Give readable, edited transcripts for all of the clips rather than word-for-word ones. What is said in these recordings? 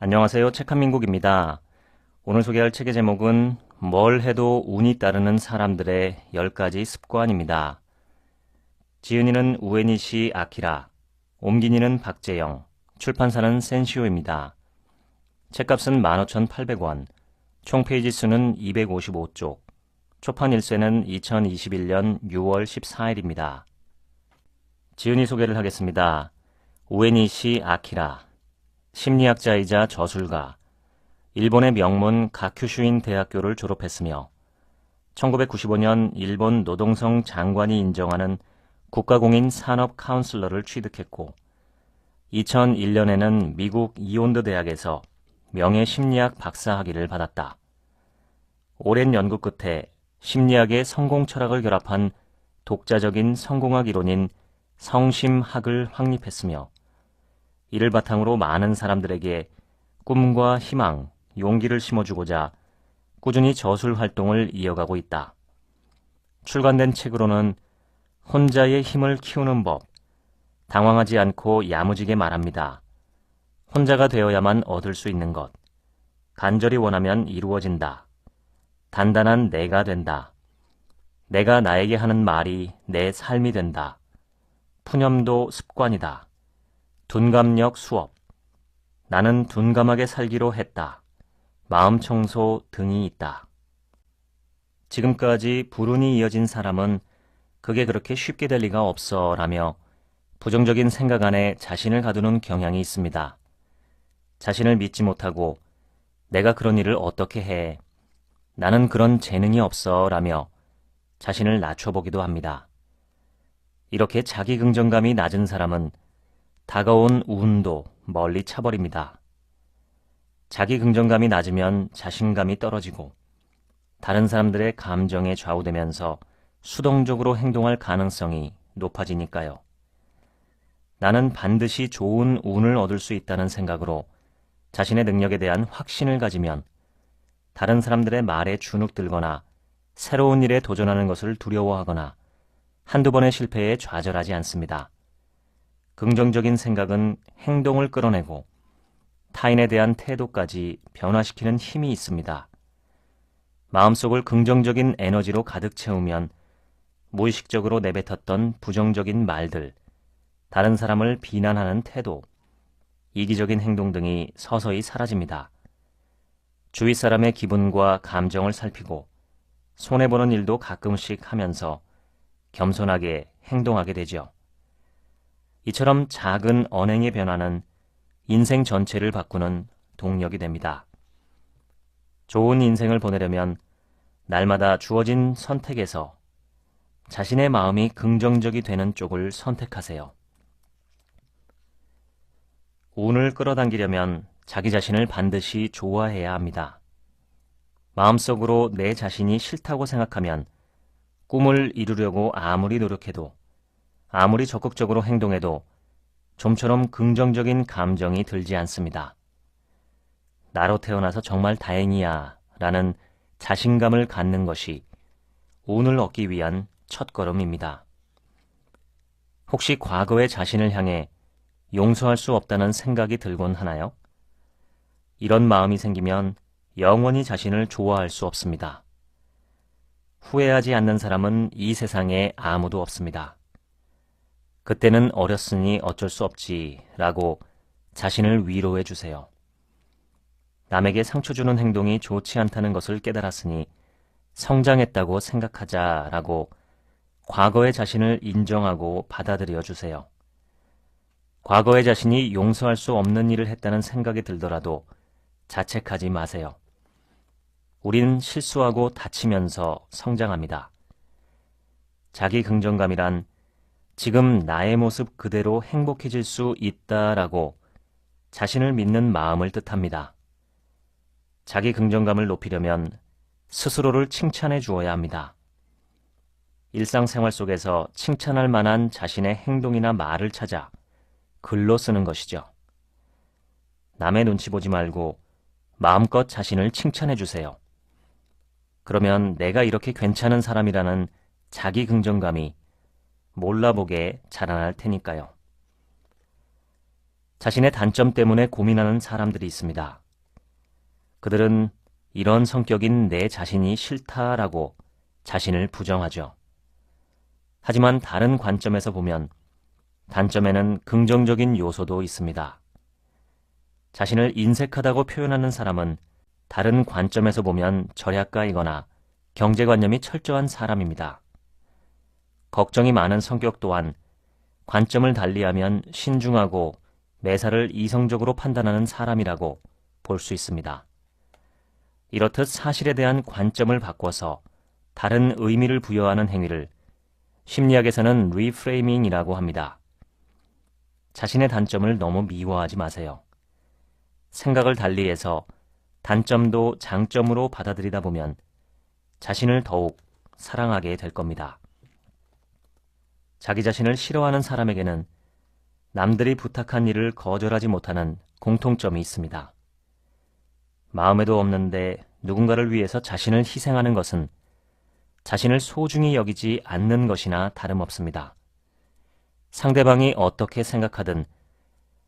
안녕하세요. 책한민국입니다. 오늘 소개할 책의 제목은 뭘 해도 운이 따르는 사람들의 10가지 습관입니다. 지은이는 우에니시 아키라, 옮긴이는 박재영, 출판사는 센시오입니다. 책값은 15,800원, 총 페이지 수는 255쪽, 초판 일쇄는 2021년 6월 14일입니다. 지은이 소개를 하겠습니다. 우에니시 아키라, 심리학자이자 저술가, 일본의 명문 가큐슈인 대학교를 졸업했으며 1995년 일본 노동성 장관이 인정하는 국가공인 산업 카운슬러를 취득했고 2001년에는 미국 이온드 대학에서 명예 심리학 박사학위를 받았다. 오랜 연구 끝에 심리학의 성공 철학을 결합한 독자적인 성공학 이론인 성심학을 확립했으며 이를 바탕으로 많은 사람들에게 꿈과 희망, 용기를 심어주고자 꾸준히 저술 활동을 이어가고 있다. 출간된 책으로는 혼자의 힘을 키우는 법, 당황하지 않고 야무지게 말합니다. 혼자가 되어야만 얻을 수 있는 것, 간절히 원하면 이루어진다. 단단한 내가 된다. 내가 나에게 하는 말이 내 삶이 된다. 푸념도 습관이다. 둔감력 수업, 나는 둔감하게 살기로 했다. 마음 청소 등이 있다. 지금까지 불운이 이어진 사람은 그게 그렇게 쉽게 될 리가 없어 라며 부정적인 생각 안에 자신을 가두는 경향이 있습니다. 자신을 믿지 못하고 내가 그런 일을 어떻게 해? 나는 그런 재능이 없어 라며 자신을 낮춰보기도 합니다. 이렇게 자기 긍정감이 낮은 사람은 다가온 운도 멀리 차버립니다. 자기 긍정감이 낮으면 자신감이 떨어지고 다른 사람들의 감정에 좌우되면서 수동적으로 행동할 가능성이 높아지니까요. 나는 반드시 좋은 운을 얻을 수 있다는 생각으로 자신의 능력에 대한 확신을 가지면 다른 사람들의 말에 주눅들거나 새로운 일에 도전하는 것을 두려워하거나 한두 번의 실패에 좌절하지 않습니다. 긍정적인 생각은 행동을 끌어내고 타인에 대한 태도까지 변화시키는 힘이 있습니다. 마음속을 긍정적인 에너지로 가득 채우면 무의식적으로 내뱉었던 부정적인 말들, 다른 사람을 비난하는 태도, 이기적인 행동 등이 서서히 사라집니다. 주위 사람의 기분과 감정을 살피고 손해보는 일도 가끔씩 하면서 겸손하게 행동하게 되죠. 이처럼 작은 언행의 변화는 인생 전체를 바꾸는 동력이 됩니다. 좋은 인생을 보내려면 날마다 주어진 선택에서 자신의 마음이 긍정적이 되는 쪽을 선택하세요. 운을 끌어당기려면 자기 자신을 반드시 좋아해야 합니다. 마음속으로 내 자신이 싫다고 생각하면 꿈을 이루려고 아무리 노력해도 아무리 적극적으로 행동해도 좀처럼 긍정적인 감정이 들지 않습니다. 나로 태어나서 정말 다행이야 라는 자신감을 갖는 것이 운을 얻기 위한 첫걸음입니다. 혹시 과거의 자신을 향해 용서할 수 없다는 생각이 들곤 하나요? 이런 마음이 생기면 영원히 자신을 좋아할 수 없습니다. 후회하지 않는 사람은 이 세상에 아무도 없습니다. 그때는 어렸으니 어쩔 수 없지 라고 자신을 위로해 주세요. 남에게 상처 주는 행동이 좋지 않다는 것을 깨달았으니 성장했다고 생각하자라고 과거의 자신을 인정하고 받아들여 주세요. 과거의 자신이 용서할 수 없는 일을 했다는 생각이 들더라도 자책하지 마세요. 우린 실수하고 다치면서 성장합니다. 자기 긍정감이란 지금 나의 모습 그대로 행복해질 수 있다라고 자신을 믿는 마음을 뜻합니다. 자기 긍정감을 높이려면 스스로를 칭찬해 주어야 합니다. 일상생활 속에서 칭찬할 만한 자신의 행동이나 말을 찾아 글로 쓰는 것이죠. 남의 눈치 보지 말고 마음껏 자신을 칭찬해 주세요. 그러면 내가 이렇게 괜찮은 사람이라는 자기 긍정감이 몰라보게 자라날 테니까요. 자신의 단점 때문에 고민하는 사람들이 있습니다. 그들은 이런 성격인 내 자신이 싫다라고 자신을 부정하죠. 하지만 다른 관점에서 보면 단점에는 긍정적인 요소도 있습니다. 자신을 인색하다고 표현하는 사람은 다른 관점에서 보면 절약가이거나 경제관념이 철저한 사람입니다. 걱정이 많은 성격 또한 관점을 달리하면 신중하고 매사를 이성적으로 판단하는 사람이라고 볼 수 있습니다. 이렇듯 사실에 대한 관점을 바꿔서 다른 의미를 부여하는 행위를 심리학에서는 리프레이밍이라고 합니다. 자신의 단점을 너무 미워하지 마세요. 생각을 달리해서 단점도 장점으로 받아들이다 보면 자신을 더욱 사랑하게 될 겁니다. 자기 자신을 싫어하는 사람에게는 남들이 부탁한 일을 거절하지 못하는 공통점이 있습니다. 마음에도 없는데 누군가를 위해서 자신을 희생하는 것은 자신을 소중히 여기지 않는 것이나 다름없습니다. 상대방이 어떻게 생각하든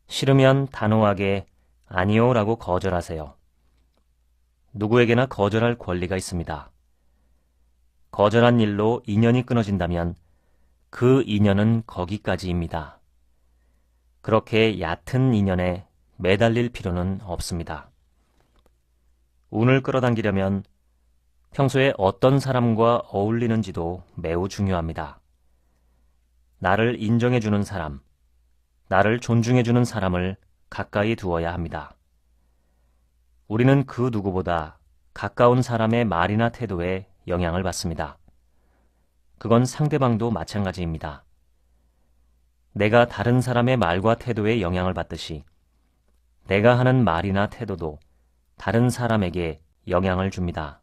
싫으면 단호하게 아니요 라고 거절하세요. 누구에게나 거절할 권리가 있습니다. 거절한 일로 인연이 끊어진다면 그 인연은 거기까지입니다. 그렇게 얕은 인연에 매달릴 필요는 없습니다. 운을 끌어당기려면 평소에 어떤 사람과 어울리는지도 매우 중요합니다. 나를 인정해주는 사람, 나를 존중해주는 사람을 가까이 두어야 합니다. 우리는 그 누구보다 가까운 사람의 말이나 태도에 영향을 받습니다. 그건 상대방도 마찬가지입니다. 내가 다른 사람의 말과 태도에 영향을 받듯이 내가 하는 말이나 태도도 다른 사람에게 영향을 줍니다.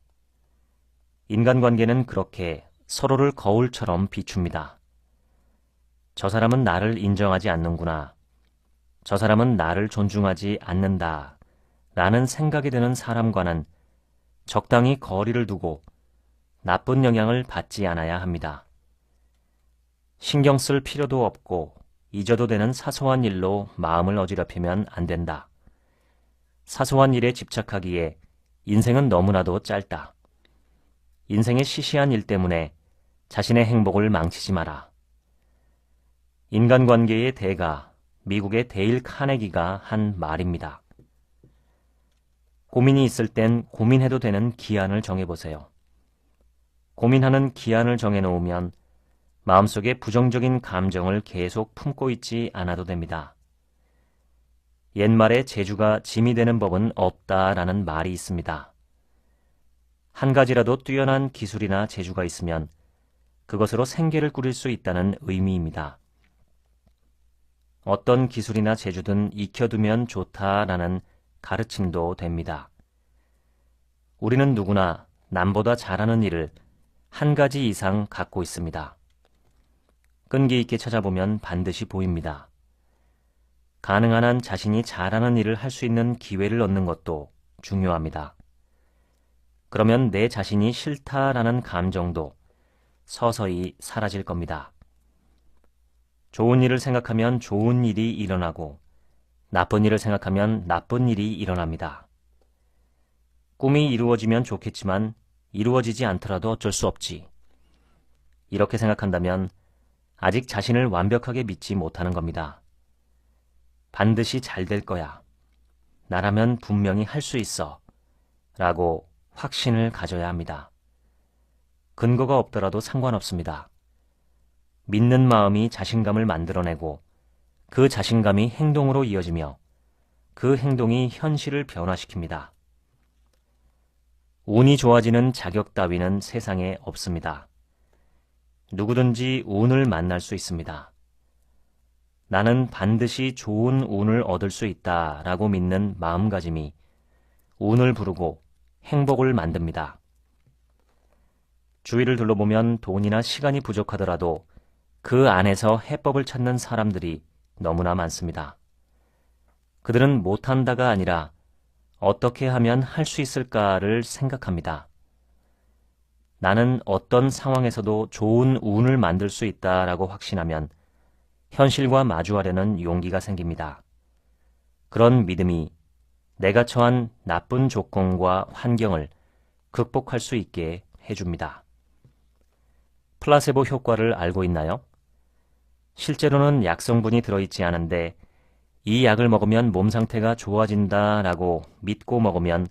인간관계는 그렇게 서로를 거울처럼 비춥니다. 저 사람은 나를 인정하지 않는구나. 저 사람은 나를 존중하지 않는다. 라는 생각이 드는 사람과는 적당히 거리를 두고 나쁜 영향을 받지 않아야 합니다. 신경 쓸 필요도 없고 잊어도 되는 사소한 일로 마음을 어지럽히면 안 된다. 사소한 일에 집착하기에 인생은 너무나도 짧다. 인생의 시시한 일 때문에 자신의 행복을 망치지 마라. 인간관계의 대가, 미국의 데일 카네기가 한 말입니다. 고민이 있을 땐 고민해도 되는 기한을 정해보세요. 고민하는 기한을 정해놓으면 마음속에 부정적인 감정을 계속 품고 있지 않아도 됩니다. 옛말에 재주가 짐이 되는 법은 없다라는 말이 있습니다. 한 가지라도 뛰어난 기술이나 재주가 있으면 그것으로 생계를 꾸릴 수 있다는 의미입니다. 어떤 기술이나 재주든 익혀두면 좋다라는 가르침도 됩니다. 우리는 누구나 남보다 잘하는 일을 한 가지 이상 갖고 있습니다. 끈기 있게 찾아보면 반드시 보입니다. 가능한 한 자신이 잘하는 일을 할 수 있는 기회를 얻는 것도 중요합니다. 그러면 내 자신이 싫다라는 감정도 서서히 사라질 겁니다. 좋은 일을 생각하면 좋은 일이 일어나고 나쁜 일을 생각하면 나쁜 일이 일어납니다. 꿈이 이루어지면 좋겠지만 이루어지지 않더라도 어쩔 수 없지. 이렇게 생각한다면 아직 자신을 완벽하게 믿지 못하는 겁니다. 반드시 잘 될 거야. 나라면 분명히 할 수 있어. 라고 확신을 가져야 합니다. 근거가 없더라도 상관없습니다. 믿는 마음이 자신감을 만들어내고 그 자신감이 행동으로 이어지며 그 행동이 현실을 변화시킵니다. 운이 좋아지는 자격 따위는 세상에 없습니다. 누구든지 운을 만날 수 있습니다. 나는 반드시 좋은 운을 얻을 수 있다라고 믿는 마음가짐이 운을 부르고 행복을 만듭니다. 주위를 둘러보면 돈이나 시간이 부족하더라도 그 안에서 해법을 찾는 사람들이 너무나 많습니다. 그들은 못한다가 아니라 어떻게 하면 할 수 있을까를 생각합니다. 나는 어떤 상황에서도 좋은 운을 만들 수 있다라고 확신하면 현실과 마주하려는 용기가 생깁니다. 그런 믿음이 내가 처한 나쁜 조건과 환경을 극복할 수 있게 해줍니다. 플라세보 효과를 알고 있나요? 실제로는 약성분이 들어있지 않은데 이 약을 먹으면 몸 상태가 좋아진다라고 믿고 먹으면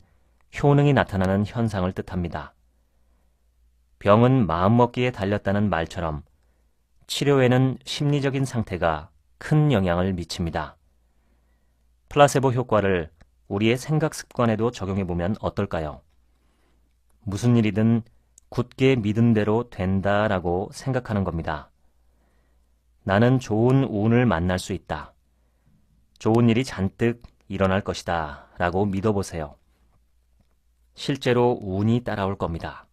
효능이 나타나는 현상을 뜻합니다. 병은 마음먹기에 달렸다는 말처럼 치료에는 심리적인 상태가 큰 영향을 미칩니다. 플라세보 효과를 우리의 생각 습관에도 적용해보면 어떨까요? 무슨 일이든 굳게 믿은 대로 된다라고 생각하는 겁니다. 나는 좋은 운을 만날 수 있다. 좋은 일이 잔뜩 일어날 것이다 라고 믿어보세요. 실제로 운이 따라올 겁니다.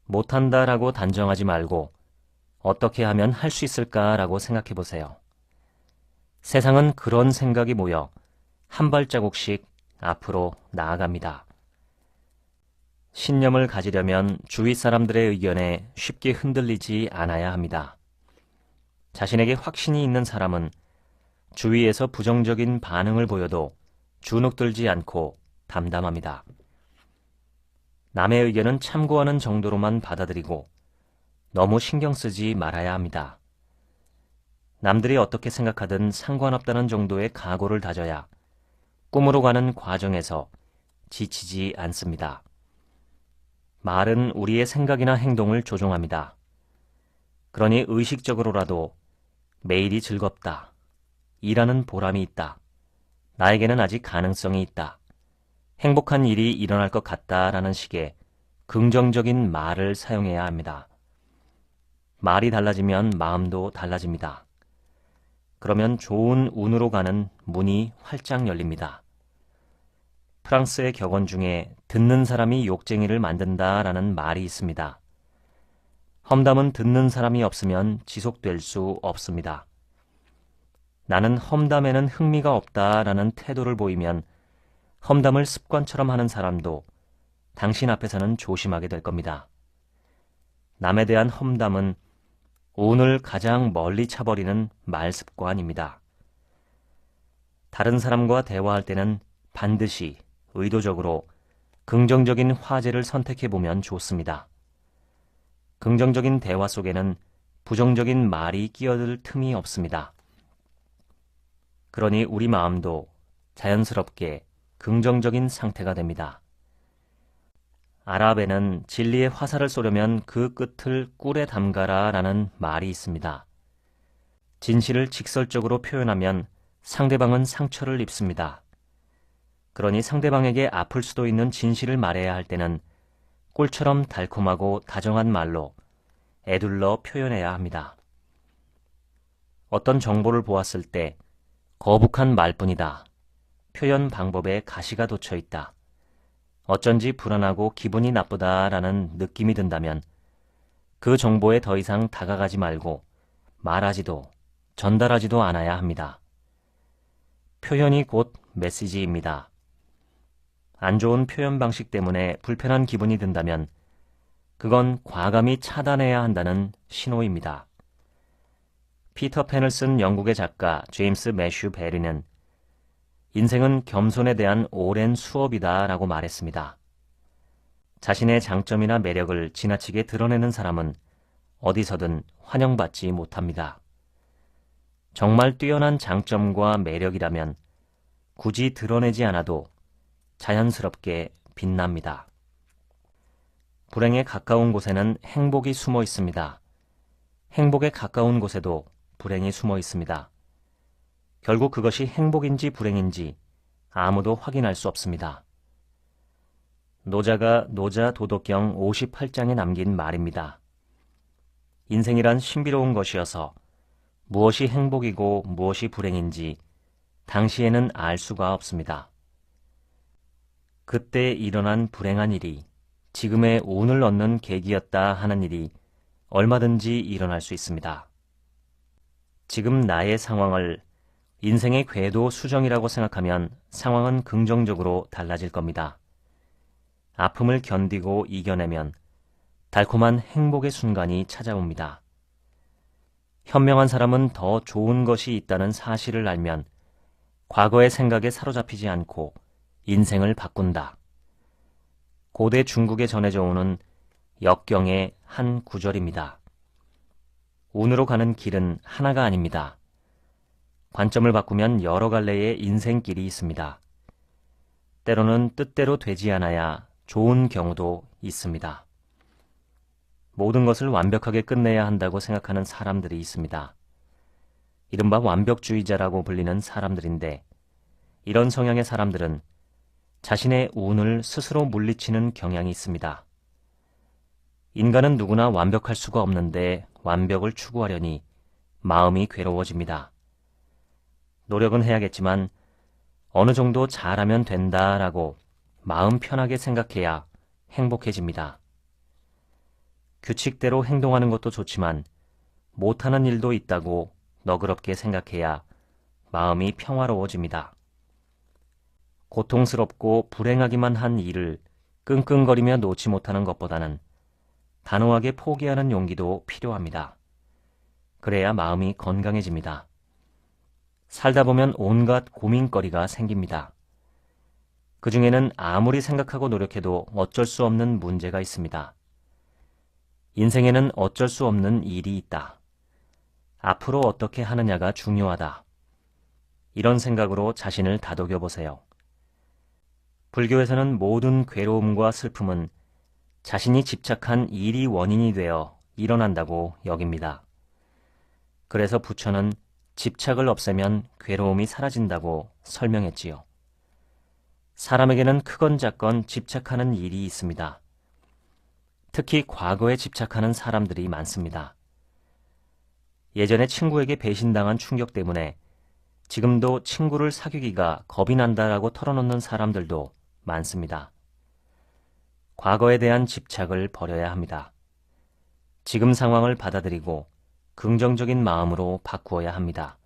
못한다라고 단정하지 말고 어떻게 하면 할 수 있을까라고 생각해 보세요. 세상은 그런 생각이 모여 한 발자국씩 앞으로 나아갑니다. 신념을 가지려면 주위 사람들의 의견에 쉽게 흔들리지 않아야 합니다. 자신에게 확신이 있는 사람은 주위에서 부정적인 반응을 보여도 주눅들지 않고 담담합니다. 남의 의견은 참고하는 정도로만 받아들이고 너무 신경 쓰지 말아야 합니다. 남들이 어떻게 생각하든 상관없다는 정도의 각오를 다져야 꿈으로 가는 과정에서 지치지 않습니다. 말은 우리의 생각이나 행동을 조종합니다. 그러니 의식적으로라도 매일이 즐겁다. 일하는 보람이 있다. 나에게는 아직 가능성이 있다. 행복한 일이 일어날 것 같다라는 식의 긍정적인 말을 사용해야 합니다. 말이 달라지면 마음도 달라집니다. 그러면 좋은 운으로 가는 문이 활짝 열립니다. 프랑스의 격언 중에 듣는 사람이 욕쟁이를 만든다라는 말이 있습니다. 험담은 듣는 사람이 없으면 지속될 수 없습니다. 나는 험담에는 흥미가 없다라는 태도를 보이면 험담을 습관처럼 하는 사람도 당신 앞에서는 조심하게 될 겁니다. 남에 대한 험담은 운을 가장 멀리 차버리는 말 습관입니다. 다른 사람과 대화할 때는 반드시 의도적으로 긍정적인 화제를 선택해보면 좋습니다. 긍정적인 대화 속에는 부정적인 말이 끼어들 틈이 없습니다. 그러니 우리 마음도 자연스럽게 긍정적인 상태가 됩니다. 아랍에는 진리의 화살을 쏘려면 그 끝을 꿀에 담가라 라는 말이 있습니다. 진실을 직설적으로 표현하면 상대방은 상처를 입습니다. 그러니 상대방에게 아플 수도 있는 진실을 말해야 할 때는 꿀처럼 달콤하고 다정한 말로 에둘러 표현해야 합니다. 어떤 정보를 보았을 때 거북한 말뿐이다. 표현 방법에 가시가 돋쳐 있다. 어쩐지 불안하고 기분이 나쁘다라는 느낌이 든다면 그 정보에 더 이상 다가가지 말고 말하지도 전달하지도 않아야 합니다. 표현이 곧 메시지입니다. 안 좋은 표현 방식 때문에 불편한 기분이 든다면 그건 과감히 차단해야 한다는 신호입니다. 피터팬을 쓴 영국의 작가 제임스 매슈 베리는 인생은 겸손에 대한 오랜 수업이다 라고 말했습니다. 자신의 장점이나 매력을 지나치게 드러내는 사람은 어디서든 환영받지 못합니다. 정말 뛰어난 장점과 매력이라면 굳이 드러내지 않아도 자연스럽게 빛납니다. 불행에 가까운 곳에는 행복이 숨어 있습니다. 행복에 가까운 곳에도 불행이 숨어 있습니다. 결국 그것이 행복인지 불행인지 아무도 확인할 수 없습니다. 노자가 노자 도덕경 58장에 남긴 말입니다. 인생이란 신비로운 것이어서 무엇이 행복이고 무엇이 불행인지 당시에는 알 수가 없습니다. 그때 일어난 불행한 일이 지금의 운을 얻는 계기였다 하는 일이 얼마든지 일어날 수 있습니다. 지금 나의 상황을 인생의 궤도 수정이라고 생각하면 상황은 긍정적으로 달라질 겁니다. 아픔을 견디고 이겨내면 달콤한 행복의 순간이 찾아옵니다. 현명한 사람은 더 좋은 것이 있다는 사실을 알면 과거의 생각에 사로잡히지 않고 인생을 바꾼다. 고대 중국에 전해져 오는 역경의 한 구절입니다. 운으로 가는 길은 하나가 아닙니다. 관점을 바꾸면 여러 갈래의 인생길이 있습니다. 때로는 뜻대로 되지 않아야 좋은 경우도 있습니다. 모든 것을 완벽하게 끝내야 한다고 생각하는 사람들이 있습니다. 이른바 완벽주의자라고 불리는 사람들인데, 이런 성향의 사람들은 자신의 운을 스스로 물리치는 경향이 있습니다. 인간은 누구나 완벽할 수가 없는데 완벽을 추구하려니 마음이 괴로워집니다. 노력은 해야겠지만 어느 정도 잘하면 된다라고 마음 편하게 생각해야 행복해집니다. 규칙대로 행동하는 것도 좋지만 못하는 일도 있다고 너그럽게 생각해야 마음이 평화로워집니다. 고통스럽고 불행하기만 한 일을 끙끙거리며 놓지 못하는 것보다는 단호하게 포기하는 용기도 필요합니다. 그래야 마음이 건강해집니다. 살다 보면 온갖 고민거리가 생깁니다. 그 중에는 아무리 생각하고 노력해도 어쩔 수 없는 문제가 있습니다. 인생에는 어쩔 수 없는 일이 있다. 앞으로 어떻게 하느냐가 중요하다. 이런 생각으로 자신을 다독여 보세요. 불교에서는 모든 괴로움과 슬픔은 자신이 집착한 일이 원인이 되어 일어난다고 여깁니다. 그래서 부처는 집착을 없애면 괴로움이 사라진다고 설명했지요. 사람에게는 크건 작건 집착하는 일이 있습니다. 특히 과거에 집착하는 사람들이 많습니다. 예전에 친구에게 배신당한 충격 때문에 지금도 친구를 사귀기가 겁이 난다라고 털어놓는 사람들도 많습니다. 과거에 대한 집착을 버려야 합니다. 지금 상황을 받아들이고 긍정적인 마음으로 바꾸어야 합니다.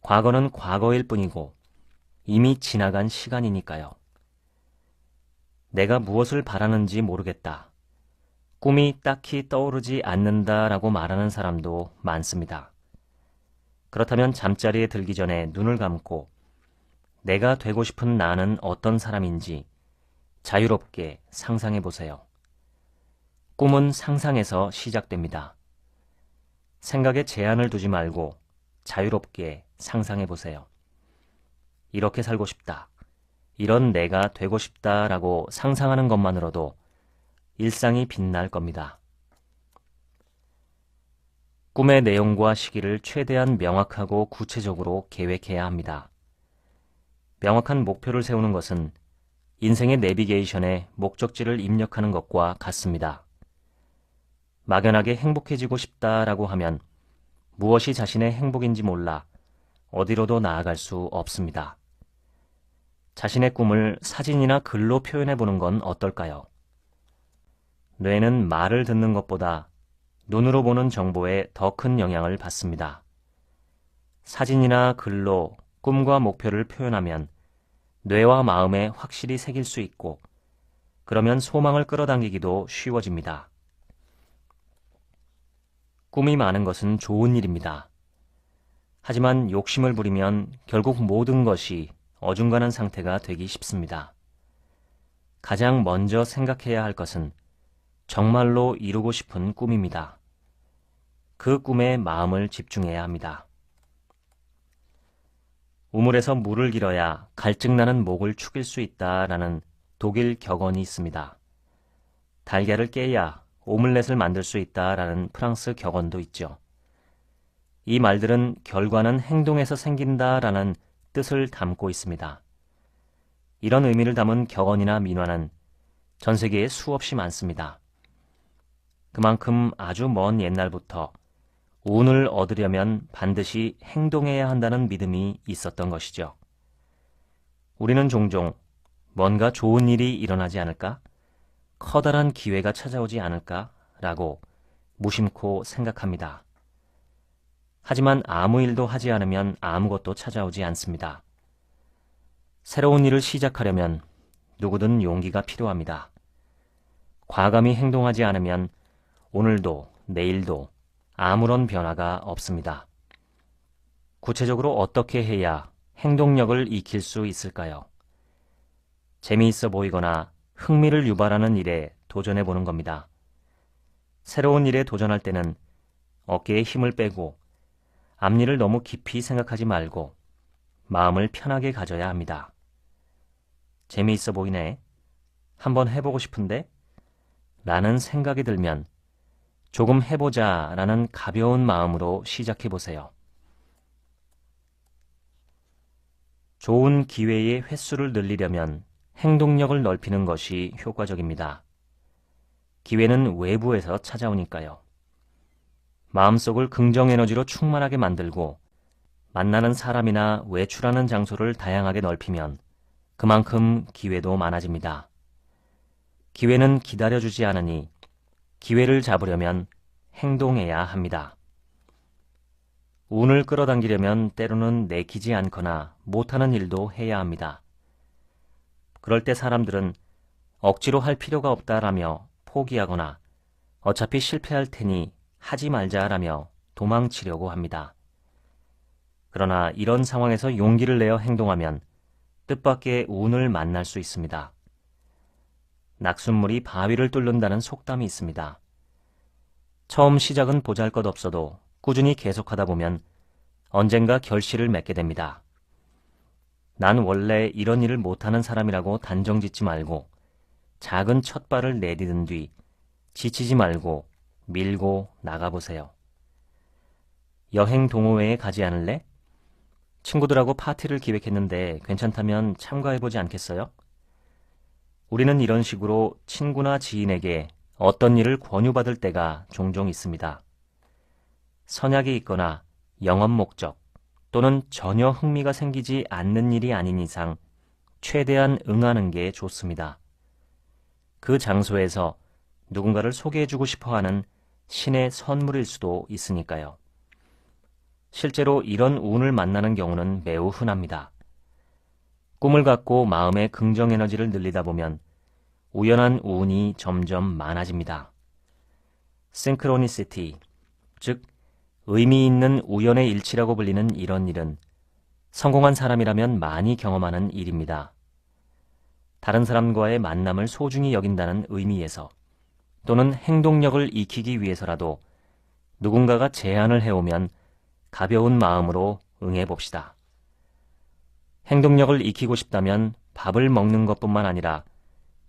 과거는 과거일 뿐이고 이미 지나간 시간이니까요. 내가 무엇을 바라는지 모르겠다. 꿈이 딱히 떠오르지 않는다라고 말하는 사람도 많습니다. 그렇다면 잠자리에 들기 전에 눈을 감고 내가 되고 싶은 나는 어떤 사람인지 자유롭게 상상해 보세요. 꿈은 상상에서 시작됩니다. 생각에 제한을 두지 말고 자유롭게 상상해 보세요. 이렇게 살고 싶다. 이런 내가 되고 싶다라고 상상하는 것만으로도 일상이 빛날 겁니다. 꿈의 내용과 시기를 최대한 명확하고 구체적으로 계획해야 합니다. 명확한 목표를 세우는 것은 인생의 내비게이션에 목적지를 입력하는 것과 같습니다. 막연하게 행복해지고 싶다라고 하면 무엇이 자신의 행복인지 몰라 어디로도 나아갈 수 없습니다. 자신의 꿈을 사진이나 글로 표현해 보는 건 어떨까요? 뇌는 말을 듣는 것보다 눈으로 보는 정보에 더 큰 영향을 받습니다. 사진이나 글로 꿈과 목표를 표현하면 뇌와 마음에 확실히 새길 수 있고, 그러면 소망을 끌어당기기도 쉬워집니다. 꿈이 많은 것은 좋은 일입니다. 하지만 욕심을 부리면 결국 모든 것이 어중간한 상태가 되기 쉽습니다. 가장 먼저 생각해야 할 것은 정말로 이루고 싶은 꿈입니다. 그 꿈에 마음을 집중해야 합니다. 우물에서 물을 길어야 갈증나는 목을 축일 수 있다라는 독일 격언이 있습니다. 달걀을 깨야 오믈렛을 만들 수 있다라는 프랑스 격언도 있죠. 이 말들은 결과는 행동에서 생긴다라는 뜻을 담고 있습니다. 이런 의미를 담은 격언이나 민화는 전 세계에 수없이 많습니다. 그만큼 아주 먼 옛날부터 운을 얻으려면 반드시 행동해야 한다는 믿음이 있었던 것이죠. 우리는 종종 뭔가 좋은 일이 일어나지 않을까? 커다란 기회가 찾아오지 않을까? 라고 무심코 생각합니다. 하지만 아무 일도 하지 않으면 아무것도 찾아오지 않습니다. 새로운 일을 시작하려면 누구든 용기가 필요합니다. 과감히 행동하지 않으면 오늘도 내일도 아무런 변화가 없습니다. 구체적으로 어떻게 해야 행동력을 익힐 수 있을까요? 재미있어 보이거나 흥미를 유발하는 일에 도전해 보는 겁니다. 새로운 일에 도전할 때는 어깨에 힘을 빼고 앞일을 너무 깊이 생각하지 말고 마음을 편하게 가져야 합니다. 재미있어 보이네. 한번 해보고 싶은데? 라는 생각이 들면 조금 해보자 라는 가벼운 마음으로 시작해 보세요. 좋은 기회의 횟수를 늘리려면 행동력을 넓히는 것이 효과적입니다. 기회는 외부에서 찾아오니까요. 마음속을 긍정 에너지로 충만하게 만들고 만나는 사람이나 외출하는 장소를 다양하게 넓히면 그만큼 기회도 많아집니다. 기회는 기다려주지 않으니 기회를 잡으려면 행동해야 합니다. 운을 끌어당기려면 때로는 내키지 않거나 못하는 일도 해야 합니다. 그럴 때 사람들은 억지로 할 필요가 없다라며 포기하거나 어차피 실패할 테니 하지 말자라며 도망치려고 합니다. 그러나 이런 상황에서 용기를 내어 행동하면 뜻밖의 운을 만날 수 있습니다. 낙숫물이 바위를 뚫는다는 속담이 있습니다. 처음 시작은 보잘것없어도 꾸준히 계속하다 보면 언젠가 결실을 맺게 됩니다. 난 원래 이런 일을 못하는 사람이라고 단정짓지 말고 작은 첫발을 내디딘 뒤 지치지 말고 밀고 나가보세요. 여행 동호회에 가지 않을래? 친구들하고 파티를 기획했는데 괜찮다면 참가해보지 않겠어요? 우리는 이런 식으로 친구나 지인에게 어떤 일을 권유받을 때가 종종 있습니다. 선약이 있거나 영업 목적 또는 전혀 흥미가 생기지 않는 일이 아닌 이상 최대한 응하는 게 좋습니다. 그 장소에서 누군가를 소개해주고 싶어하는 신의 선물일 수도 있으니까요. 실제로 이런 운을 만나는 경우는 매우 흔합니다. 꿈을 갖고 마음의 긍정 에너지를 늘리다 보면 우연한 운이 점점 많아집니다. 싱크로니시티, 즉 의미 있는 우연의 일치라고 불리는 이런 일은 성공한 사람이라면 많이 경험하는 일입니다. 다른 사람과의 만남을 소중히 여긴다는 의미에서 또는 행동력을 익히기 위해서라도 누군가가 제안을 해오면 가벼운 마음으로 응해봅시다. 행동력을 익히고 싶다면 밥을 먹는 것뿐만 아니라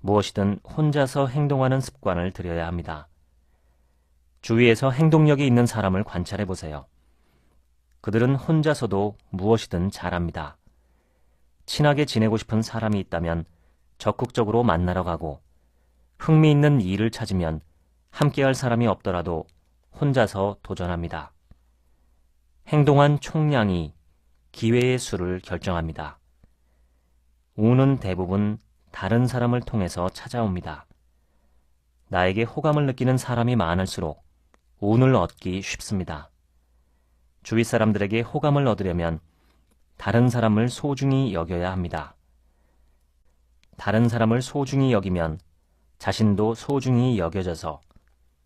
무엇이든 혼자서 행동하는 습관을 들여야 합니다. 주위에서 행동력이 있는 사람을 관찰해 보세요. 그들은 혼자서도 무엇이든 잘합니다. 친하게 지내고 싶은 사람이 있다면 적극적으로 만나러 가고 흥미있는 일을 찾으면 함께할 사람이 없더라도 혼자서 도전합니다. 행동한 총량이 기회의 수를 결정합니다. 운은 대부분 다른 사람을 통해서 찾아옵니다. 나에게 호감을 느끼는 사람이 많을수록 운을 얻기 쉽습니다. 주위 사람들에게 호감을 얻으려면 다른 사람을 소중히 여겨야 합니다. 다른 사람을 소중히 여기면 자신도 소중히 여겨져서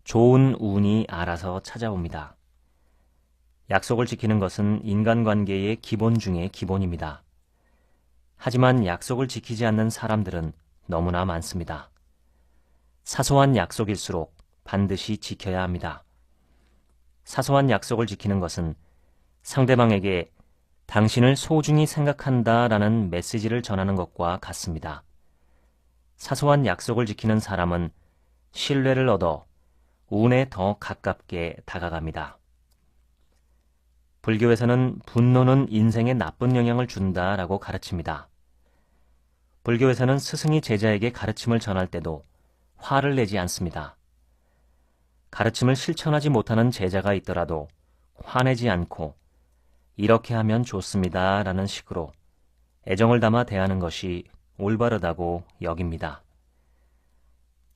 좋은 운이 알아서 찾아옵니다. 약속을 지키는 것은 인간관계의 기본 중의 기본입니다. 하지만 약속을 지키지 않는 사람들은 너무나 많습니다. 사소한 약속일수록 반드시 지켜야 합니다. 사소한 약속을 지키는 것은 상대방에게 당신을 소중히 생각한다라는 메시지를 전하는 것과 같습니다. 사소한 약속을 지키는 사람은 신뢰를 얻어 운에 더 가깝게 다가갑니다. 불교에서는 분노는 인생에 나쁜 영향을 준다라고 가르칩니다. 불교에서는 스승이 제자에게 가르침을 전할 때도 화를 내지 않습니다. 가르침을 실천하지 못하는 제자가 있더라도 화내지 않고 이렇게 하면 좋습니다 라는 식으로 애정을 담아 대하는 것이 올바르다고 여깁니다.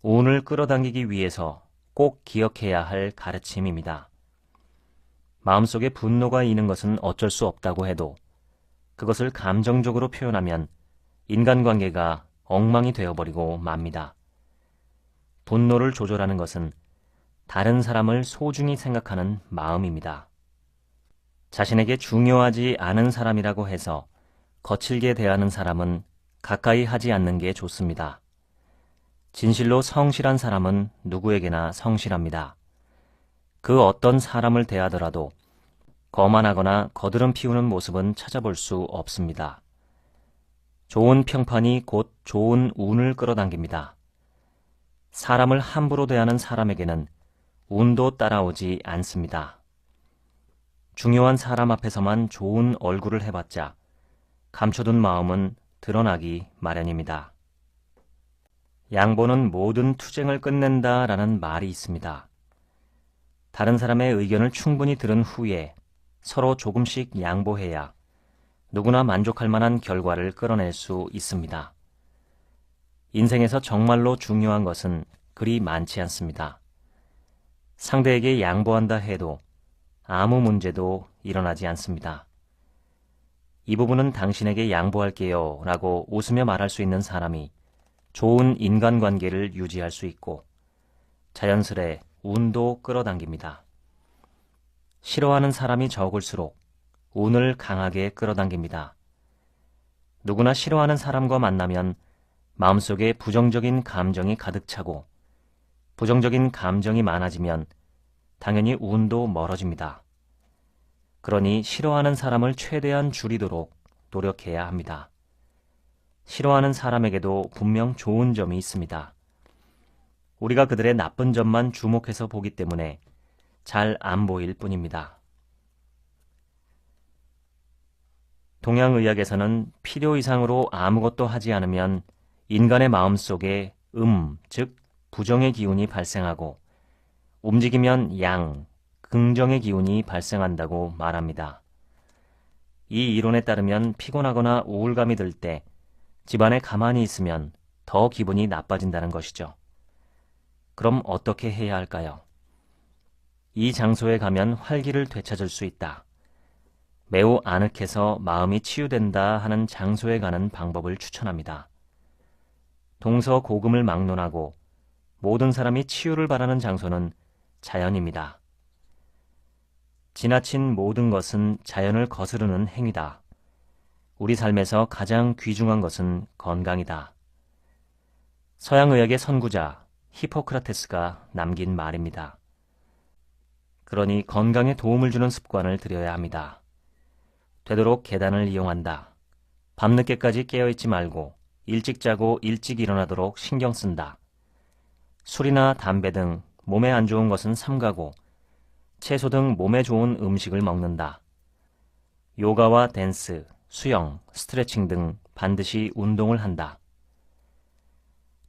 운을 끌어당기기 위해서 꼭 기억해야 할 가르침입니다. 마음속에 분노가 있는 것은 어쩔 수 없다고 해도 그것을 감정적으로 표현하면 인간관계가 엉망이 되어버리고 맙니다. 분노를 조절하는 것은 다른 사람을 소중히 생각하는 마음입니다. 자신에게 중요하지 않은 사람이라고 해서 거칠게 대하는 사람은 가까이 하지 않는 게 좋습니다. 진실로 성실한 사람은 누구에게나 성실합니다. 그 어떤 사람을 대하더라도 거만하거나 거드름 피우는 모습은 찾아볼 수 없습니다. 좋은 평판이 곧 좋은 운을 끌어당깁니다. 사람을 함부로 대하는 사람에게는 운도 따라오지 않습니다. 중요한 사람 앞에서만 좋은 얼굴을 해봤자 감춰둔 마음은 드러나기 마련입니다. 양보는 모든 투쟁을 끝낸다라는 말이 있습니다. 다른 사람의 의견을 충분히 들은 후에 서로 조금씩 양보해야 누구나 만족할 만한 결과를 끌어낼 수 있습니다. 인생에서 정말로 중요한 것은 그리 많지 않습니다. 상대에게 양보한다 해도 아무 문제도 일어나지 않습니다. 이 부분은 당신에게 양보할게요 라고 웃으며 말할 수 있는 사람이 좋은 인간관계를 유지할 수 있고 자연스레 운도 끌어당깁니다. 싫어하는 사람이 적을수록 운을 강하게 끌어당깁니다. 누구나 싫어하는 사람과 만나면 마음속에 부정적인 감정이 가득 차고 부정적인 감정이 많아지면 당연히 운도 멀어집니다. 그러니 싫어하는 사람을 최대한 줄이도록 노력해야 합니다. 싫어하는 사람에게도 분명 좋은 점이 있습니다. 우리가 그들의 나쁜 점만 주목해서 보기 때문에 잘 안 보일 뿐입니다. 동양의학에서는 필요 이상으로 아무것도 하지 않으면 인간의 마음속에 즉 부정의 기운이 발생하고 움직이면 긍정의 기운이 발생한다고 말합니다. 이 이론에 따르면 피곤하거나 우울감이 들 때 집안에 가만히 있으면 더 기분이 나빠진다는 것이죠. 그럼 어떻게 해야 할까요? 이 장소에 가면 활기를 되찾을 수 있다. 매우 아늑해서 마음이 치유된다 하는 장소에 가는 방법을 추천합니다. 동서고금을 막론하고 모든 사람이 치유를 바라는 장소는 자연입니다. 지나친 모든 것은 자연을 거스르는 행위다. 우리 삶에서 가장 귀중한 것은 건강이다. 서양의학의 선구자 히포크라테스가 남긴 말입니다. 그러니 건강에 도움을 주는 습관을 들여야 합니다. 되도록 계단을 이용한다. 밤늦게까지 깨어있지 말고 일찍 자고 일찍 일어나도록 신경 쓴다. 술이나 담배 등 몸에 안 좋은 것은 삼가고 채소 등 몸에 좋은 음식을 먹는다. 요가와 댄스, 수영, 스트레칭 등 반드시 운동을 한다.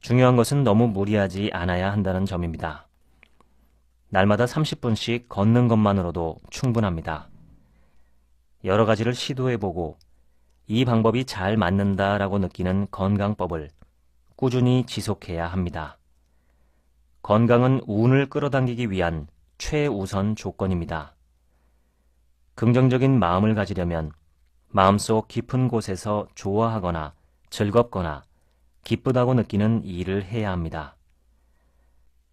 중요한 것은 너무 무리하지 않아야 한다는 점입니다. 날마다 30분씩 걷는 것만으로도 충분합니다. 여러 가지를 시도해보고 이 방법이 잘 맞는다라고 느끼는 건강법을 꾸준히 지속해야 합니다. 건강은 운을 끌어당기기 위한 최우선 조건입니다. 긍정적인 마음을 가지려면 마음속 깊은 곳에서 좋아하거나 즐겁거나 기쁘다고 느끼는 일을 해야 합니다.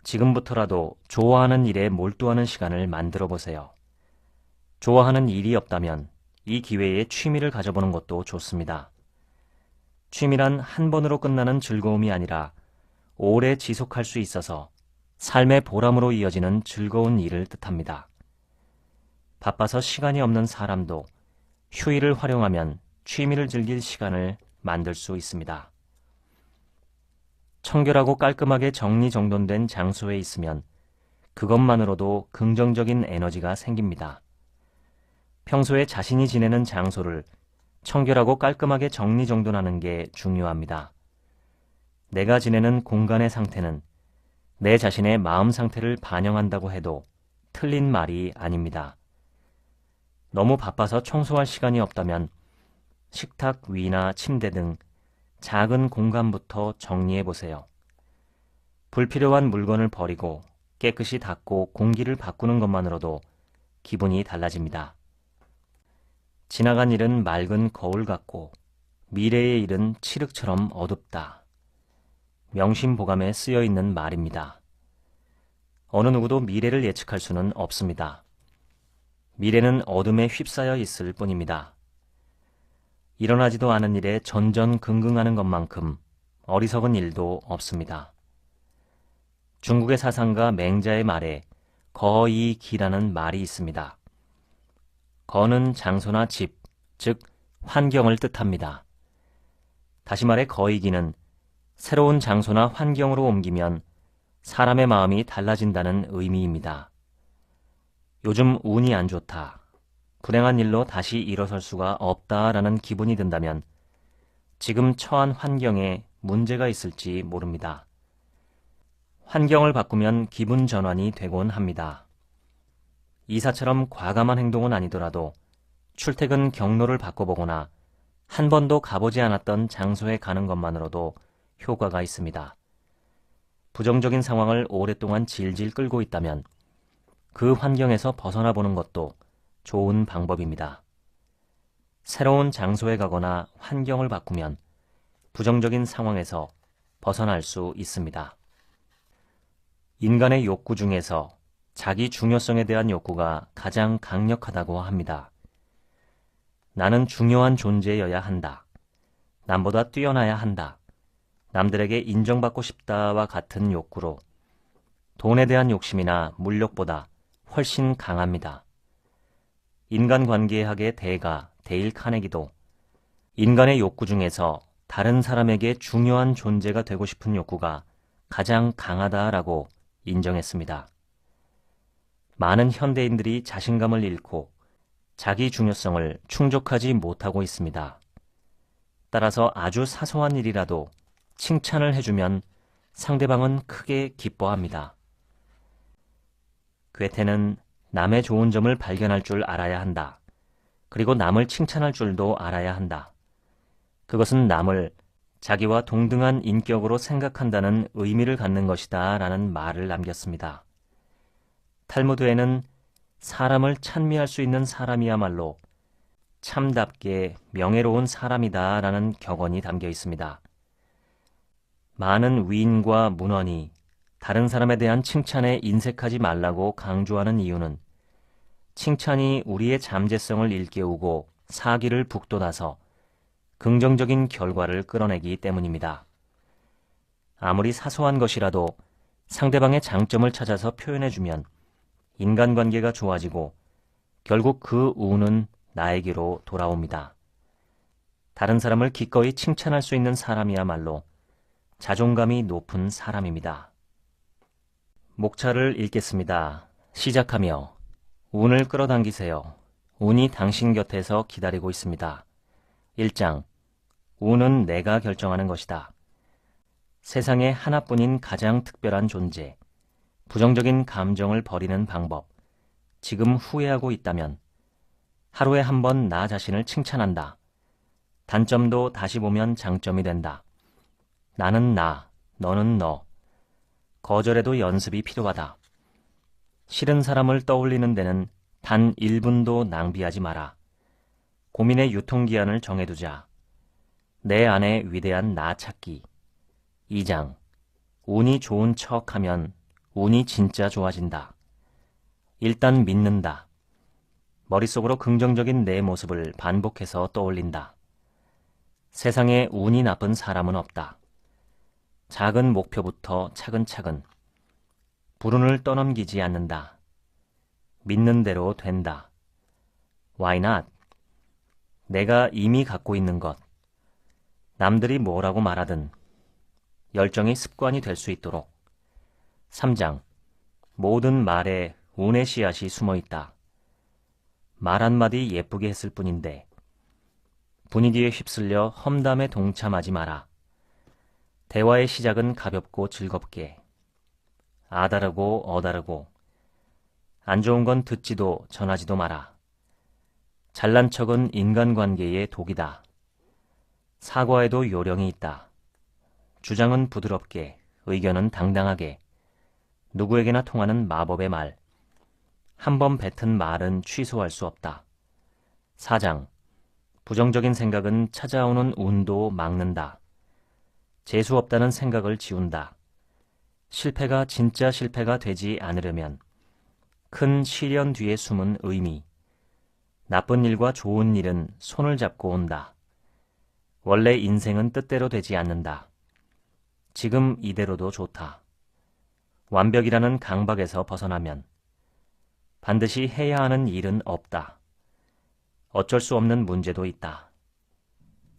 지금부터라도 좋아하는 일에 몰두하는 시간을 만들어 보세요. 좋아하는 일이 없다면 이 기회에 취미를 가져보는 것도 좋습니다. 취미란 한 번으로 끝나는 즐거움이 아니라 오래 지속할 수 있어서 삶의 보람으로 이어지는 즐거운 일을 뜻합니다. 바빠서 시간이 없는 사람도 휴일을 활용하면 취미를 즐길 시간을 만들 수 있습니다. 청결하고 깔끔하게 정리정돈된 장소에 있으면 그것만으로도 긍정적인 에너지가 생깁니다. 평소에 자신이 지내는 장소를 청결하고 깔끔하게 정리정돈하는 게 중요합니다. 내가 지내는 공간의 상태는 내 자신의 마음 상태를 반영한다고 해도 틀린 말이 아닙니다. 너무 바빠서 청소할 시간이 없다면 식탁 위나 침대 등 작은 공간부터 정리해 보세요. 불필요한 물건을 버리고 깨끗이 닦고 공기를 바꾸는 것만으로도 기분이 달라집니다. 지나간 일은 맑은 거울 같고 미래의 일은 칠흑처럼 어둡다. 명심보감에 쓰여 있는 말입니다. 어느 누구도 미래를 예측할 수는 없습니다. 미래는 어둠에 휩싸여 있을 뿐입니다. 일어나지도 않은 일에 전전긍긍하는 것만큼 어리석은 일도 없습니다. 중국의 사상가 맹자의 말에 거이기라는 말이 있습니다. 거는 장소나 집, 즉 환경을 뜻합니다. 다시 말해 거이기는 새로운 장소나 환경으로 옮기면 사람의 마음이 달라진다는 의미입니다. 요즘 운이 안 좋다, 불행한 일로 다시 일어설 수가 없다라는 기분이 든다면 지금 처한 환경에 문제가 있을지 모릅니다. 환경을 바꾸면 기분 전환이 되곤 합니다. 이사처럼 과감한 행동은 아니더라도 출퇴근 경로를 바꿔보거나 한 번도 가보지 않았던 장소에 가는 것만으로도 효과가 있습니다. 부정적인 상황을 오랫동안 질질 끌고 있다면 그 환경에서 벗어나 보는 것도 좋은 방법입니다. 새로운 장소에 가거나 환경을 바꾸면 부정적인 상황에서 벗어날 수 있습니다. 인간의 욕구 중에서 자기 중요성에 대한 욕구가 가장 강력하다고 합니다. 나는 중요한 존재여야 한다. 남보다 뛰어나야 한다. 남들에게 인정받고 싶다와 같은 욕구로 돈에 대한 욕심이나 물욕보다 훨씬 강합니다. 인간관계학의 대가 데일 카네기도 인간의 욕구 중에서 다른 사람에게 중요한 존재가 되고 싶은 욕구가 가장 강하다라고 인정했습니다. 많은 현대인들이 자신감을 잃고 자기 중요성을 충족하지 못하고 있습니다. 따라서 아주 사소한 일이라도 칭찬을 해주면 상대방은 크게 기뻐합니다. 괴테는 남의 좋은 점을 발견할 줄 알아야 한다. 그리고 남을 칭찬할 줄도 알아야 한다. 그것은 남을 자기와 동등한 인격으로 생각한다는 의미를 갖는 것이다 라는 말을 남겼습니다. 탈무드에는 사람을 찬미할 수 있는 사람이야말로 참답게 명예로운 사람이다 라는 격언이 담겨 있습니다. 많은 위인과 문헌이 다른 사람에 대한 칭찬에 인색하지 말라고 강조하는 이유는 칭찬이 우리의 잠재성을 일깨우고 사기를 북돋아서 긍정적인 결과를 끌어내기 때문입니다. 아무리 사소한 것이라도 상대방의 장점을 찾아서 표현해주면 인간관계가 좋아지고 결국 그 운은 나에게로 돌아옵니다. 다른 사람을 기꺼이 칭찬할 수 있는 사람이야말로 자존감이 높은 사람입니다. 목차를 읽겠습니다. 시작하며 운을 끌어당기세요. 운이 당신 곁에서 기다리고 있습니다. 1장 운은 내가 결정하는 것이다. 세상에 하나뿐인 가장 특별한 존재, 부정적인 감정을 버리는 방법, 지금 후회하고 있다면 하루에 한 번 나 자신을 칭찬한다. 단점도 다시 보면 장점이 된다. 나는 나, 너는 너. 거절에도 연습이 필요하다. 싫은 사람을 떠올리는 데는 단 1분도 낭비하지 마라. 고민의 유통기한을 정해두자. 내 안에 위대한 나 찾기. 2장 운이 좋은 척하면 운이 진짜 좋아진다. 일단 믿는다. 머릿속으로 긍정적인 내 모습을 반복해서 떠올린다. 세상에 운이 나쁜 사람은 없다. 작은 목표부터 차근차근. 불운을 떠넘기지 않는다. 믿는 대로 된다. Why not? 내가 이미 갖고 있는 것. 남들이 뭐라고 말하든 열정이 습관이 될 수 있도록. 3장 모든 말에 운의 씨앗이 숨어 있다. 말 한마디 예쁘게 했을 뿐인데 분위기에 휩쓸려 험담에 동참하지 마라. 대화의 시작은 가볍고 즐겁게. 아다르고 어다르고 안 좋은 건 듣지도 전하지도 마라. 잘난 척은 인간관계의 독이다. 사과에도 요령이 있다. 주장은 부드럽게, 의견은 당당하게. 누구에게나 통하는 마법의 말. 한 번 뱉은 말은 취소할 수 없다. 4장 부정적인 생각은 찾아오는 운도 막는다. 재수 없다는 생각을 지운다. 실패가 진짜 실패가 되지 않으려면 큰 시련 뒤에 숨은 의미. 나쁜 일과 좋은 일은 손을 잡고 온다. 원래 인생은 뜻대로 되지 않는다. 지금 이대로도 좋다. 완벽이라는 강박에서 벗어나면 반드시 해야 하는 일은 없다. 어쩔 수 없는 문제도 있다.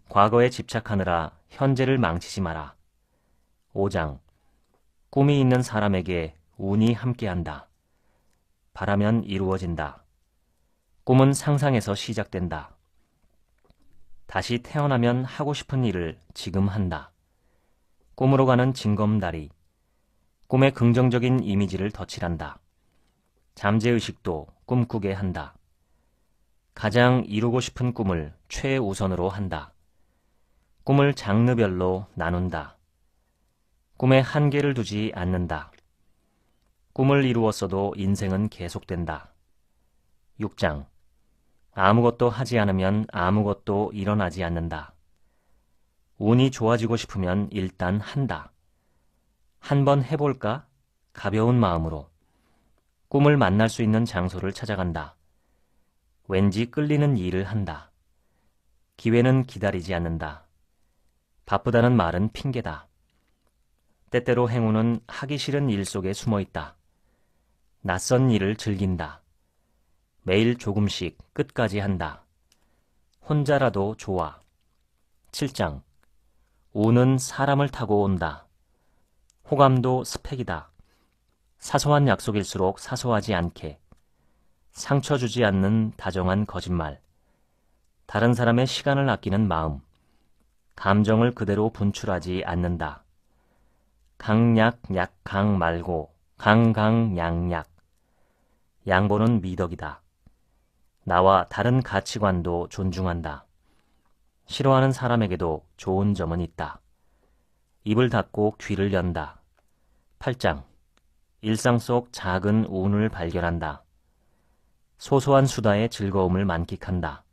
과거에 집착하느라 현재를 망치지 마라. 5장. 꿈이 있는 사람에게 운이 함께한다. 바라면 이루어진다. 꿈은 상상에서 시작된다. 다시 태어나면 하고 싶은 일을 지금 한다. 꿈으로 가는 징검다리. 꿈의 긍정적인 이미지를 덧칠한다. 잠재의식도 꿈꾸게 한다. 가장 이루고 싶은 꿈을 최우선으로 한다. 꿈을 장르별로 나눈다. 꿈에 한계를 두지 않는다. 꿈을 이루었어도 인생은 계속된다. 6장. 아무것도 하지 않으면 아무것도 일어나지 않는다. 운이 좋아지고 싶으면 일단 한다. 한번 해볼까? 가벼운 마음으로. 꿈을 만날 수 있는 장소를 찾아간다. 왠지 끌리는 일을 한다. 기회는 기다리지 않는다. 바쁘다는 말은 핑계다. 때때로 행운은 하기 싫은 일 속에 숨어 있다. 낯선 일을 즐긴다. 매일 조금씩 끝까지 한다. 혼자라도 좋아. 7장. 운은 사람을 타고 온다. 호감도 스펙이다. 사소한 약속일수록 사소하지 않게. 상처 주지 않는 다정한 거짓말. 다른 사람의 시간을 아끼는 마음. 감정을 그대로 분출하지 않는다. 강약, 약강 말고 강강약약. 양보는 미덕이다. 나와 다른 가치관도 존중한다. 싫어하는 사람에게도 좋은 점은 있다. 입을 닫고 귀를 연다. 8장. 일상 속 작은 운을 발견한다. 소소한 수다의 즐거움을 만끽한다.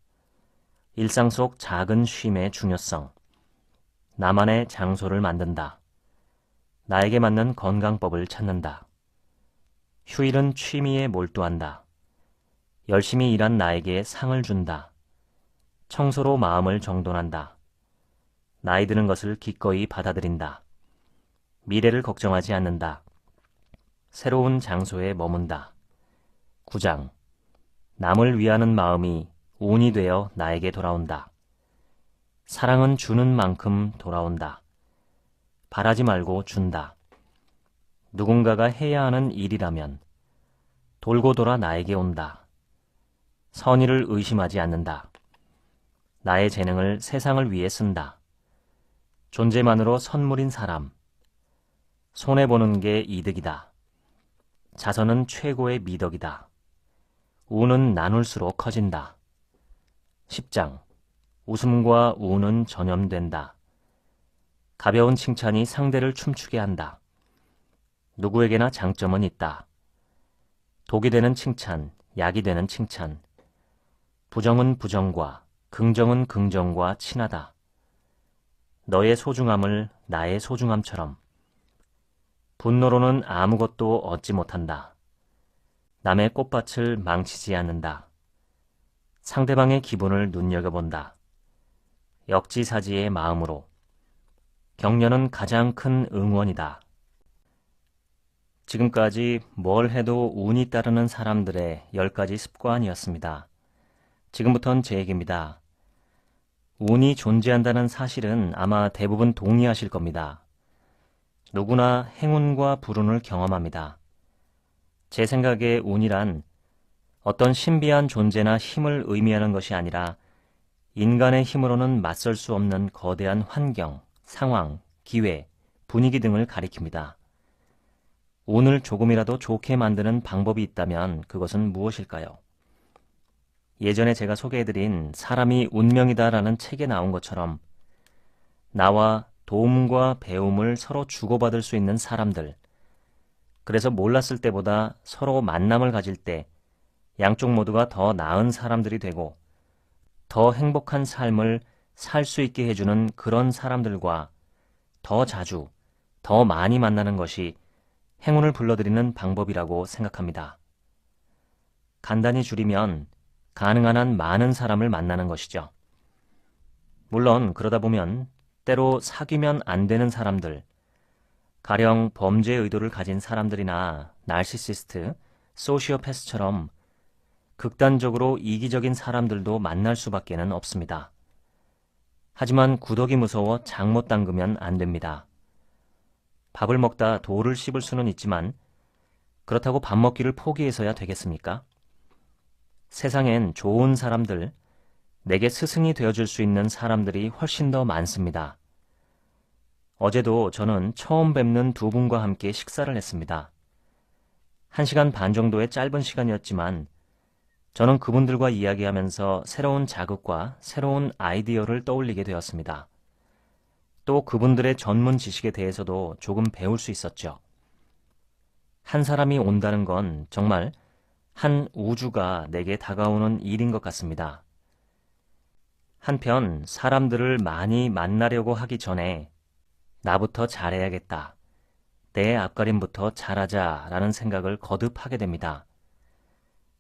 일상 속 작은 쉼의 중요성. 나만의 장소를 만든다. 나에게 맞는 건강법을 찾는다. 휴일은 취미에 몰두한다. 열심히 일한 나에게 상을 준다. 청소로 마음을 정돈한다. 나이 드는 것을 기꺼이 받아들인다. 미래를 걱정하지 않는다. 새로운 장소에 머문다. 9장. 남을 위하는 마음이 운이 되어 나에게 돌아온다. 사랑은 주는 만큼 돌아온다. 바라지 말고 준다. 누군가가 해야 하는 일이라면 돌고 돌아 나에게 온다. 선의를 의심하지 않는다. 나의 재능을 세상을 위해 쓴다. 존재만으로 선물인 사람. 손해보는 게 이득이다. 자선은 최고의 미덕이다. 운은 나눌수록 커진다. 10장. 웃음과 운은 전염된다. 가벼운 칭찬이 상대를 춤추게 한다. 누구에게나 장점은 있다. 독이 되는 칭찬, 약이 되는 칭찬. 부정은 부정과, 긍정은 긍정과 친하다. 너의 소중함을 나의 소중함처럼. 분노로는 아무것도 얻지 못한다. 남의 꽃밭을 망치지 않는다. 상대방의 기분을 눈여겨본다. 역지사지의 마음으로. 격려는 가장 큰 응원이다. 지금까지 뭘 해도 운이 따르는 사람들의 10가지 습관이었습니다. 지금부터는 제 얘기입니다. 운이 존재한다는 사실은 아마 대부분 동의하실 겁니다. 누구나 행운과 불운을 경험합니다. 제 생각에 운이란 어떤 신비한 존재나 힘을 의미하는 것이 아니라 인간의 힘으로는 맞설 수 없는 거대한 환경, 상황, 기회, 분위기 등을 가리킵니다. 운을 조금이라도 좋게 만드는 방법이 있다면 그것은 무엇일까요? 예전에 제가 소개해드린 사람이 운명이다라는 책에 나온 것처럼 나와 도움과 배움을 서로 주고받을 수 있는 사람들, 그래서 몰랐을 때보다 서로 만남을 가질 때 양쪽 모두가 더 나은 사람들이 되고 더 행복한 삶을 살 수 있게 해주는 그런 사람들과 더 자주, 더 많이 만나는 것이 행운을 불러들이는 방법이라고 생각합니다. 간단히 줄이면 가능한 한 많은 사람을 만나는 것이죠. 물론 그러다 보면 때로 사귀면 안 되는 사람들, 가령 범죄 의도를 가진 사람들이나 나르시시스트, 소시오패스처럼 극단적으로 이기적인 사람들도 만날 수밖에는 없습니다. 하지만 구더기 무서워 장 못 담그면 안 됩니다. 밥을 먹다 돌을 씹을 수는 있지만 그렇다고 밥 먹기를 포기해서야 되겠습니까? 세상엔 좋은 사람들, 내게 스승이 되어줄 수 있는 사람들이 훨씬 더 많습니다. 어제도 저는 처음 뵙는 두 분과 함께 식사를 했습니다. 1시간 반 정도의 짧은 시간이었지만 저는 그분들과 이야기하면서 새로운 자극과 새로운 아이디어를 떠올리게 되었습니다. 또 그분들의 전문 지식에 대해서도 조금 배울 수 있었죠. 한 사람이 온다는 건 정말 한 우주가 내게 다가오는 일인 것 같습니다. 한편 사람들을 많이 만나려고 하기 전에 나부터 잘해야겠다. 내 앞가림부터 잘하자라는 생각을 거듭 하게 됩니다.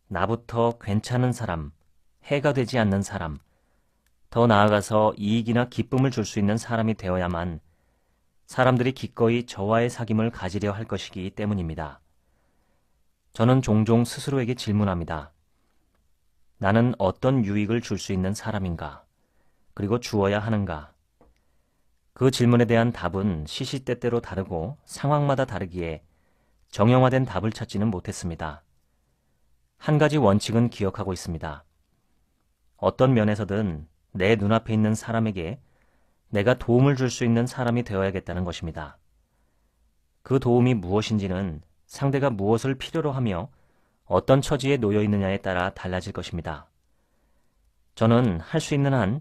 나부터 괜찮은 사람, 해가 되지 않는 사람, 더 나아가서 이익이나 기쁨을 줄 수 있는 사람이 되어야만 사람들이 기꺼이 저와의 사귐을 가지려 할 것이기 때문입니다. 저는 종종 스스로에게 질문합니다. 나는 어떤 유익을 줄 수 있는 사람인가? 그리고 주어야 하는가? 그 질문에 대한 답은 시시때때로 다르고 상황마다 다르기에 정형화된 답을 찾지는 못했습니다. 한 가지 원칙은 기억하고 있습니다. 어떤 면에서든 내 눈앞에 있는 사람에게 내가 도움을 줄 수 있는 사람이 되어야겠다는 것입니다. 그 도움이 무엇인지는 상대가 무엇을 필요로 하며 어떤 처지에 놓여 있느냐에 따라 달라질 것입니다. 저는 할 수 있는 한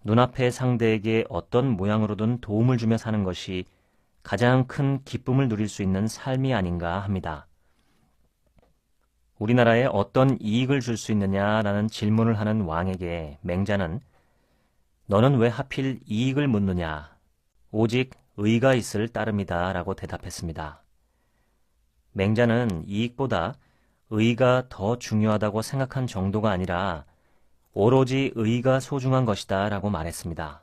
눈앞의 상대에게 어떤 모양으로든 도움을 주며 사는 것이 가장 큰 기쁨을 누릴 수 있는 삶이 아닌가 합니다. 우리나라에 어떤 이익을 줄 수 있느냐라는 질문을 하는 왕에게 맹자는 너는 왜 하필 이익을 묻느냐? 오직 의가 있을 따름이다 라고 대답했습니다. 맹자는 이익보다 의가 더 중요하다고 생각한 정도가 아니라 오로지 의가 소중한 것이다 라고 말했습니다.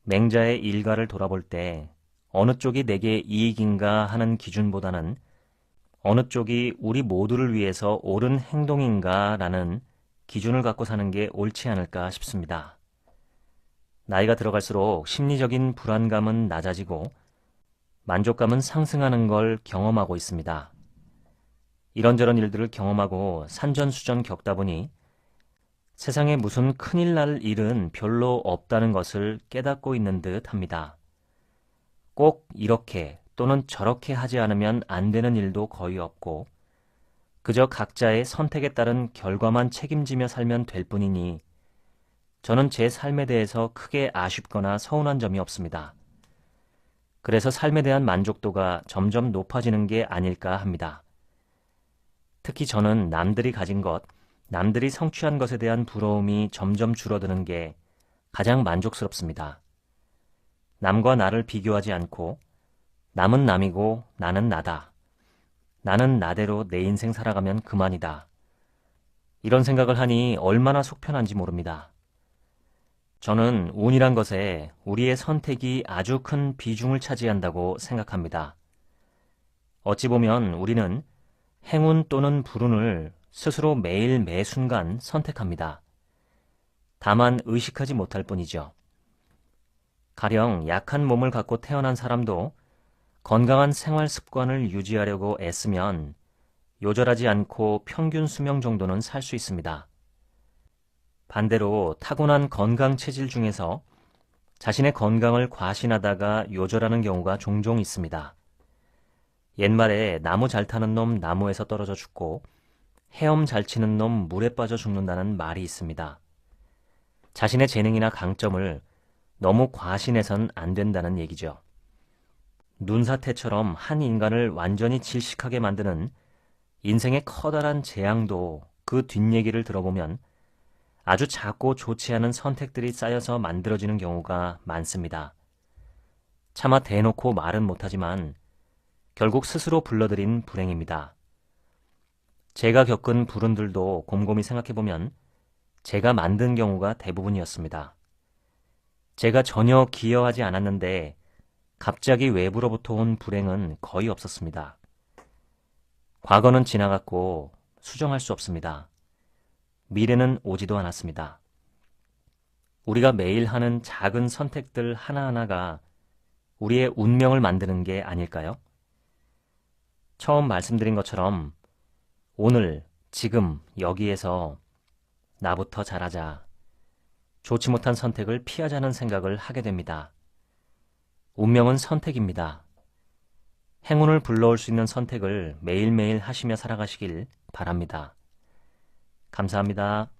맹자의 일가를 돌아볼 때 어느 쪽이 내게 이익인가 하는 기준보다는 어느 쪽이 우리 모두를 위해서 옳은 행동인가 라는 기준을 갖고 사는 게 옳지 않을까 싶습니다. 나이가 들어갈수록 심리적인 불안감은 낮아지고 만족감은 상승하는 걸 경험하고 있습니다. 이런저런 일들을 경험하고 산전수전 겪다 보니 세상에 무슨 큰일 날 일은 별로 없다는 것을 깨닫고 있는 듯 합니다. 꼭 이렇게 또는 저렇게 하지 않으면 안 되는 일도 거의 없고 그저 각자의 선택에 따른 결과만 책임지며 살면 될 뿐이니 저는 제 삶에 대해서 크게 아쉽거나 서운한 점이 없습니다. 그래서 삶에 대한 만족도가 점점 높아지는 게 아닐까 합니다. 특히 저는 남들이 가진 것, 남들이 성취한 것에 대한 부러움이 점점 줄어드는 게 가장 만족스럽습니다. 남과 나를 비교하지 않고 남은 남이고 나는 나다. 나는 나대로 내 인생 살아가면 그만이다. 이런 생각을 하니 얼마나 속편한지 모릅니다. 저는 운이란 것에 우리의 선택이 아주 큰 비중을 차지한다고 생각합니다. 어찌 보면 우리는 행운 또는 불운을 스스로 매일 매 순간 선택합니다. 다만 의식하지 못할 뿐이죠. 가령 약한 몸을 갖고 태어난 사람도 건강한 생활 습관을 유지하려고 애쓰면 요절하지 않고 평균 수명 정도는 살 수 있습니다. 반대로 타고난 건강 체질 중에서 자신의 건강을 과신하다가 요절하는 경우가 종종 있습니다. 옛말에 나무 잘 타는 놈 나무에서 떨어져 죽고 헤엄 잘 치는 놈 물에 빠져 죽는다는 말이 있습니다. 자신의 재능이나 강점을 너무 과신해선 안 된다는 얘기죠. 눈사태처럼 한 인간을 완전히 질식하게 만드는 인생의 커다란 재앙도 그 뒷얘기를 들어보면 아주 작고 좋지 않은 선택들이 쌓여서 만들어지는 경우가 많습니다. 차마 대놓고 말은 못하지만 결국 스스로 불러들인 불행입니다. 제가 겪은 불운들도 곰곰이 생각해보면 제가 만든 경우가 대부분이었습니다. 제가 전혀 기여하지 않았는데 갑자기 외부로부터 온 불행은 거의 없었습니다. 과거는 지나갔고 수정할 수 없습니다. 미래는 오지도 않았습니다. 우리가 매일 하는 작은 선택들 하나하나가 우리의 운명을 만드는 게 아닐까요? 처음 말씀드린 것처럼 오늘, 지금, 여기에서 나부터 잘하자, 좋지 못한 선택을 피하자는 생각을 하게 됩니다. 운명은 선택입니다. 행운을 불러올 수 있는 선택을 매일매일 하시며 살아가시길 바랍니다. 감사합니다.